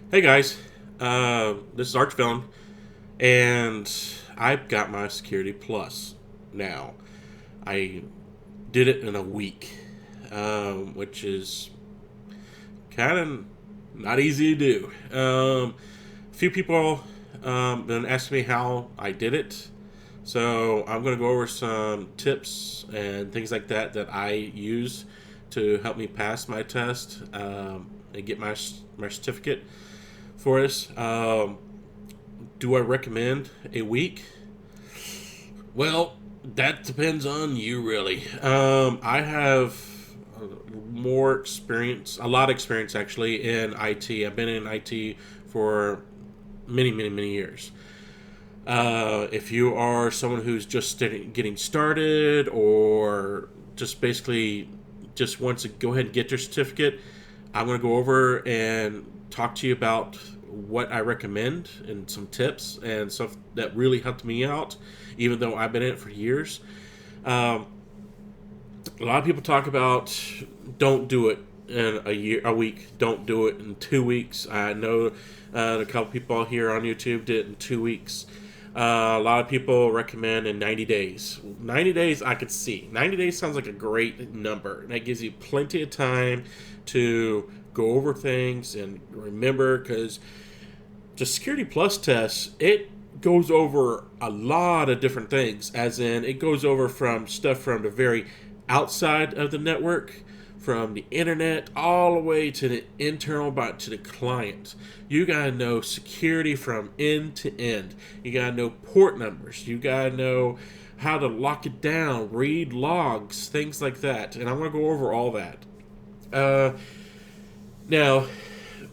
Hey guys, this is Archvillain, and I've got my Security Plus now. I did it in a week, which is kind of not easy to do. A few people been asking me how I did it, so I'm going to go over some tips and things like that that I use to help me pass my test and get my certificate for us. Do I recommend a week? Well, that depends on you, really. I have more experience, a lot of experience actually, in IT. I've been in IT for many, many, many years. If you are someone who's just getting started or just basically just wants to go ahead and get your certificate, I'm going to go over and talk to you about what I recommend and some tips and stuff that really helped me out, even though I've been in it for years. Um, a lot of people talk about don't do it in a week. Don't do it in 2 weeks. I know a couple people here on YouTube did it in 2 weeks. A lot of people recommend in 90 days. 90 days, I could see. 90 days sounds like a great number. That gives you plenty of time to go over things and remember, because the Security Plus test, it goes over a lot of different things, as in it goes over from stuff from the very outside of the network, from the internet all the way to the internal, but to the client. You gotta know security from end to end. You gotta know port numbers. You gotta know how to lock it down, read logs, things like that. And I'm gonna go over all that. Uh, Now,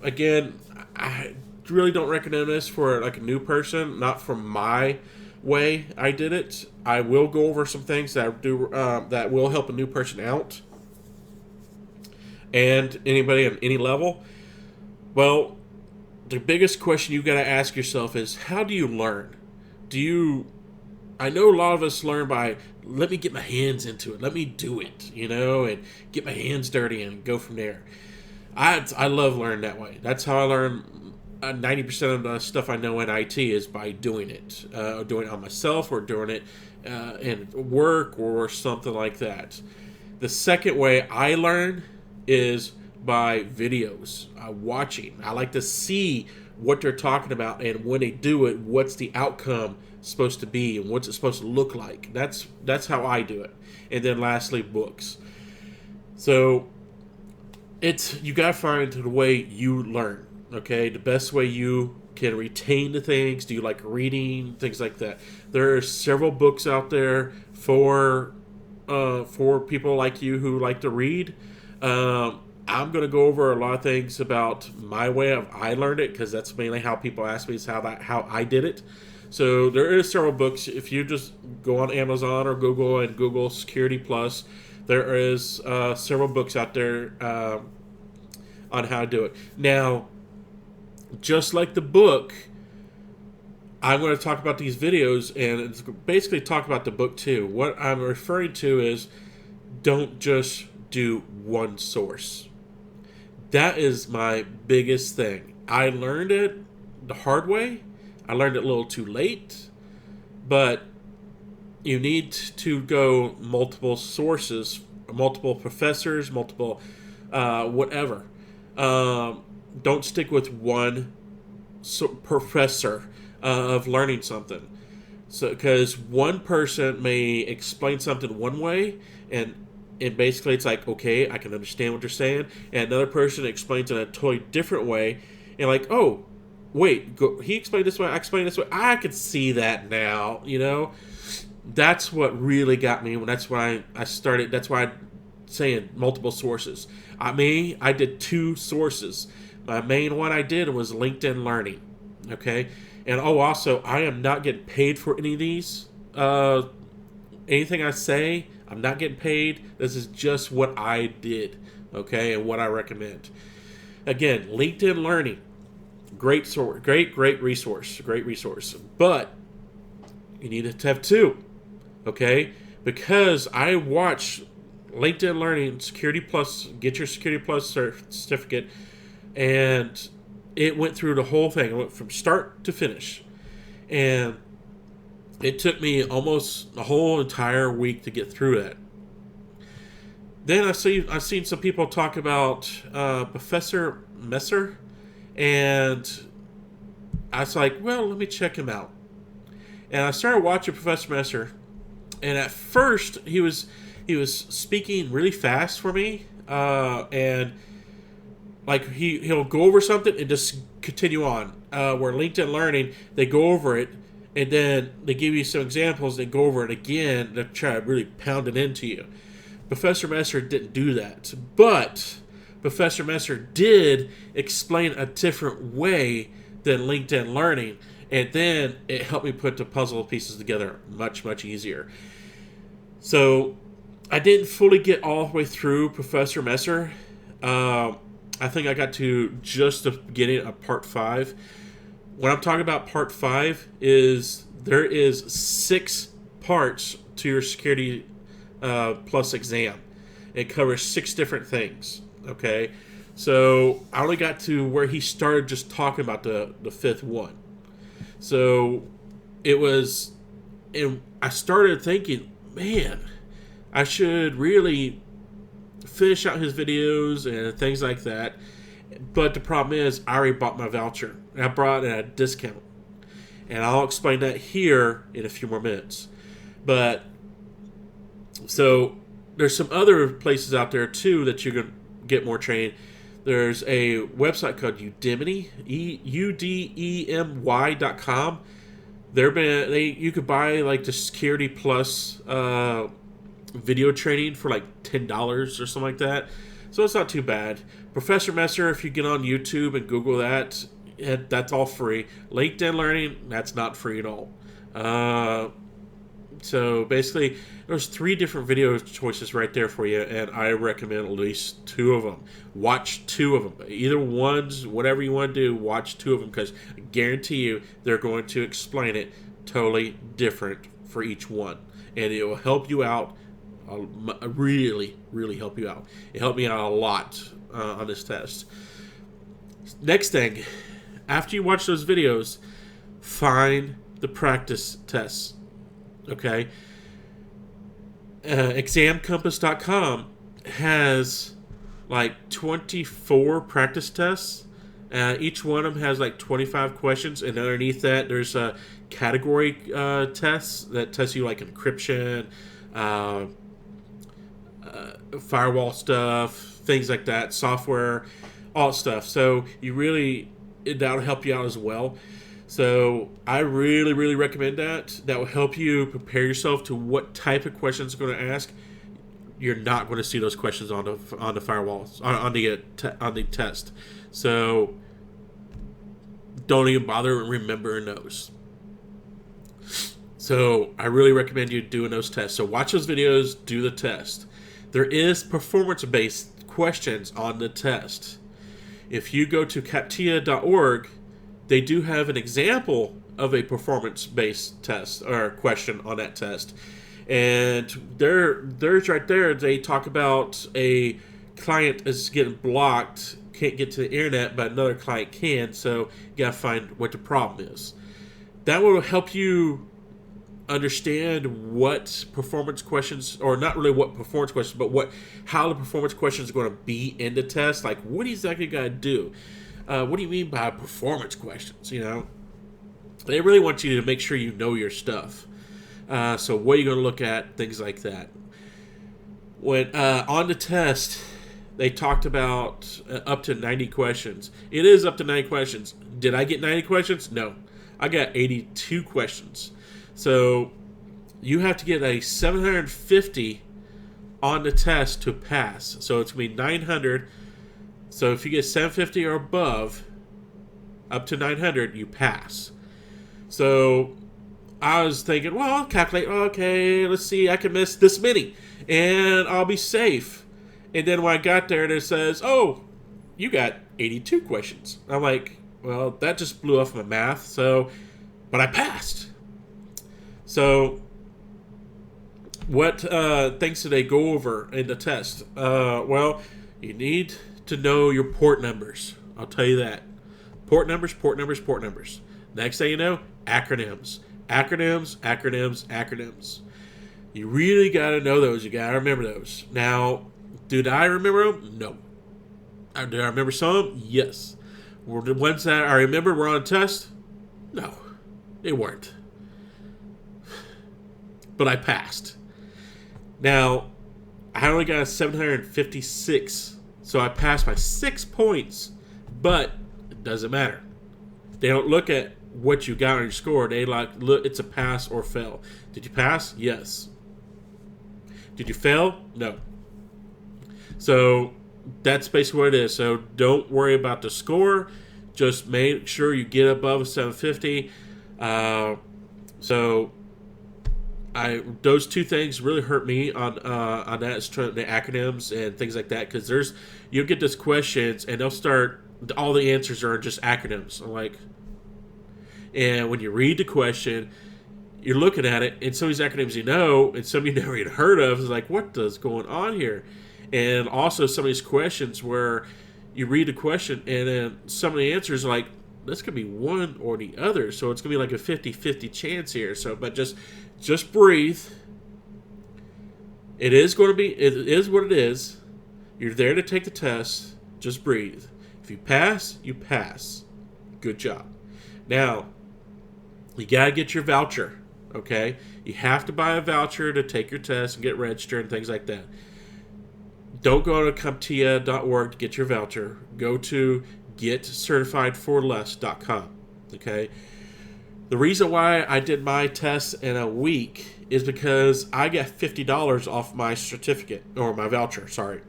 again, I really don't recommend this for like a new person. Not from my way I did it. I will go over some things that will help a new person out and anybody on any level. Well, the biggest question you got to ask yourself is, how do you learn? Do you? I know a lot of us learn by, let me get my hands into it, let me do it, and get my hands dirty and go from there. I love learning that way. That's how I learn 90% of the stuff I know in IT is by doing it, doing it on myself or doing it in work or something like that. The second way I learn is by videos, watching. I like to see what they're talking about, and when they do it, what's the outcome supposed to be and what's it supposed to look like. That's how I do it. And then lastly, books. So you gotta find the way you learn. Okay, the best way you can retain the things. Do you like reading, things like that? There are several books out there for people like you who like to read. I'm going to go over a lot of things about my way of I learned it, because that's mainly how people ask me is how I did it. So there is several books. If you just go on Amazon or Google and Google Security Plus, there is several books out there on how to do it. Now, just like the book, I'm going to talk about these videos and it's basically talk about the book too. What I'm referring to is, don't just do one source. That is my biggest thing. I learned it the hard way. I learned it a little too late, but you need to go multiple sources, multiple professors, multiple whatever. Don't stick with one professor of learning something. So, because one person may explain something one way, and basically it's like, okay, I can understand what you're saying, and another person explains it in a totally different way, and like, oh, wait, he explained this way, I explained this way, I could see that now, That's what really got me. That's why I started. That's why I'm saying multiple sources. I did two sources. My main one I did was LinkedIn Learning. Okay, and also I am not getting paid for any of these. Anything I say, I'm not getting paid. This is just what I did. Okay, and what I recommend. Again, LinkedIn Learning, great source, great resource, great resource. But you need to have two. Okay, because I watch LinkedIn Learning Security Plus, get your Security Plus certificate, and it went through the whole thing. It went from start to finish. And it took me almost a whole entire week to get through it. Then I've seen some people talk about Professor Messer, and I was like, well, let me check him out. And I started watching Professor Messer, and at first he was speaking really fast for me, and like he'll go over something and just continue on. Where LinkedIn Learning, they go over it, and then they give you some examples, they go over it again to try to really pound it into you. Professor Messer didn't do that, but Professor Messer did explain a different way than LinkedIn Learning, and then it helped me put the puzzle pieces together much, much easier. So I didn't fully get all the way through Professor Messer. I think I got to just the beginning of part 5. When I'm talking about part 5 is there is 6 parts to your Security Plus exam. It covers 6 different things. Okay, so I only got to where he started just talking about the 5th one. So it was, and I started thinking, man, I should really finish out his videos and things like that. But the problem is, I already bought my voucher. I brought it at a discount. And I'll explain that here in a few more minutes. But, so, there's some other places out there, too, that you can get more training. There's a website called Udemy, udemy.com. You could buy, like, the Security Plus video training for, like, $10 or something like that. So it's not too bad. Professor Messer, if you get on YouTube and Google that, that's all free. LinkedIn Learning, that's not free at all. So basically, there's 3 different video choices right there for you, and I recommend at least 2 of them. Watch 2 of them. Either ones, whatever you want to do, watch 2 of them, because I guarantee you they're going to explain it totally different for each one. And it will help you out, really, really help you out. It helped me out a lot on this test. Next thing, after you watch those videos, find the practice tests. Okay? Examcompass.com has like 24 practice tests. Each one of them has like 25 questions, and underneath that there's category tests that test you like encryption, firewall stuff, things like that, software, all stuff. So that'll help you out as well. So I really, really recommend that. That will help you prepare yourself to what type of questions they're going to ask. You're not going to see those questions on the firewalls on the test. So don't even bother remembering those. So I really recommend you doing those tests. So watch those videos, do the test. There is performance-based questions on the test. If you go to captia.org, they do have an example of a performance-based test or question on that test. And there's right there, they talk about a client is getting blocked, can't get to the internet, but another client can, so you gotta find what the problem is. That will help you understand what performance questions, or not really what performance questions, but how the performance questions are going to be in the test. Like, what exactly you got to do? What do you mean by performance questions? You know, they really want you to make sure you know your stuff. So what are you going to look at? Things like that. When on the test, they talked about up to 90 questions. It is up to 90 questions. Did I get 90 questions? No. I got 82 questions. So you have to get a 750 on the test to pass. So it's going to be 900. So if you get 750 or above, up to 900, you pass. So I was thinking, well, I'll calculate. Okay, let's see. I can miss this many, and I'll be safe. And then when I got there, it says, oh, you got 82 questions. I'm like, well, that just blew off my math. But I passed. So, what things do they go over in the test? Well, you need to know your port numbers. I'll tell you that. Port numbers, port numbers, port numbers. Next thing you know, acronyms. Acronyms, acronyms, acronyms. You really got to know those. You got to remember those. Now, did I remember them? No. Did I remember some? Yes. Were the ones that I remember were on a test? No. They weren't. But I passed. Now, I only got a 756. So I passed by 6 points. But it doesn't matter. They don't look at what you got on your score. They look, it's a pass or fail. Did you pass? Yes. Did you fail? No. So that's basically what it is. So don't worry about the score. Just make sure you get above a 750. Those two things really hurt me on that, the acronyms and things like that, because you'll get these questions and they'll start, all the answers are just acronyms. And when you read the question, you're looking at it, and some of these acronyms you know, and some you never even heard of, is like, what is going on here? And also some of these questions where you read the question, and then some of the answers are like, this could be one or the other. So it's going to be like a 50-50 chance here. So, but just breathe. It is what it is. You're there to take the test. Just breathe. If you pass, you pass. Good job. Now, you got to get your voucher, okay? You have to buy a voucher to take your test and get registered and things like that. Don't go to CompTIA.org to get your voucher. Go to getcertifiedforless.com, okay? The reason why I did my test in a week is because I got $50 off my certificate, or my voucher, sorry.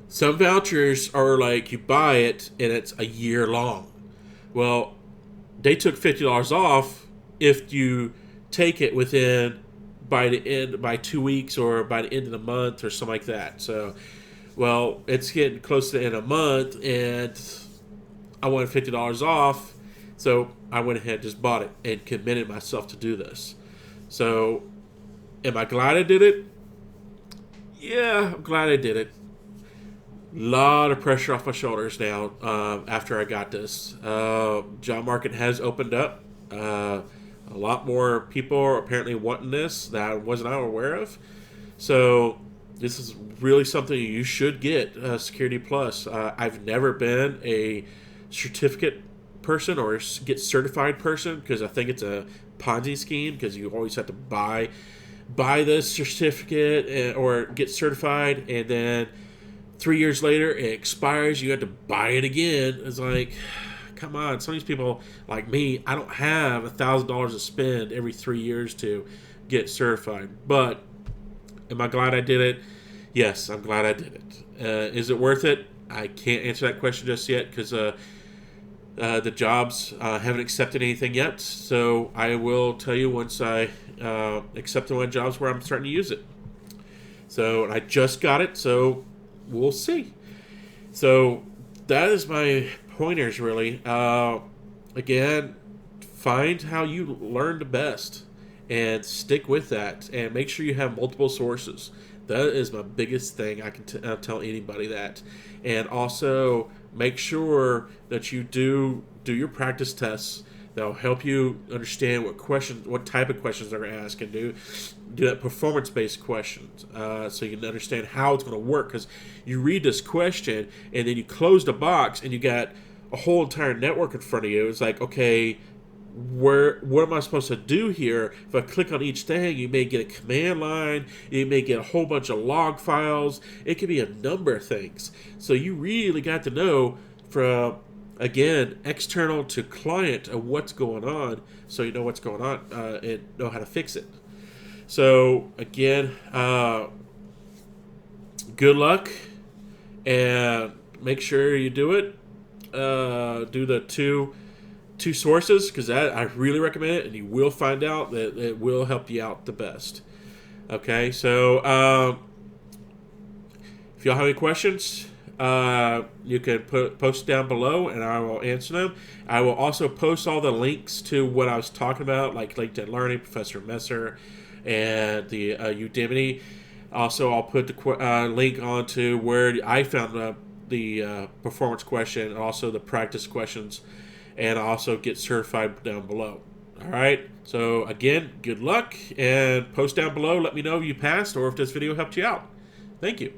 Some vouchers are like you buy it and it's a year long. Well, they took $50 off if you take it by 2 weeks or by the end of the month or something like that. So, well, it's getting close to the end of the month and I wanted $50 off. So I went ahead and just bought it and committed myself to do this. So, am I glad I did it? Yeah, I'm glad I did it. A lot of pressure off my shoulders now after I got this. Job market has opened up. A lot more people are apparently wanting this that I wasn't aware of. So this is really something you should get, Security Plus. I've never been a certificate person or get certified person because I think it's a Ponzi scheme because you always have to buy this certificate or get certified, and then 3 years later it expires. You have to buy it again. It's like, come on. Some of these people like me, I don't have $1,000 to spend every 3 years to get certified. But am I glad I did it? Yes, I'm glad I did it. Is it worth it? I can't answer that question just yet because the jobs haven't accepted anything yet. So I will tell you once I accept one of the jobs where I'm starting to use it. So I just got it, so we'll see. So that is my pointers, really. Again, find how you learn the best and stick with that, and make sure you have multiple sources. That is my biggest thing. I can tell anybody that. And also make sure that you do your practice tests. That'll help you understand what type of questions they're going to ask, and do that performance-based questions, so you can understand how it's going to work. Because you read this question and then you close the box and you got a whole entire network in front of you. It's like, okay, what am I supposed to do here? If I click on each thing, you may get a command line, you may get a whole bunch of log files. It could be a number of things. So you really got to know from, again, external to client of what's going on, so you know what's going on and know how to fix it. So again, good luck, and make sure you do it. Do the two sources, because I really recommend it, and you will find out that it will help you out the best. Okay, so if y'all have any questions, you can post down below and I will answer them. I will also post all the links to what I was talking about, like LinkedIn Learning, Professor Messer, and the Udemy. Also, I'll put the link onto where I found the performance question and also the practice questions, and also get certified down below. All right. So again, good luck, and post down below. Let me know if you passed or if this video helped you out. Thank you.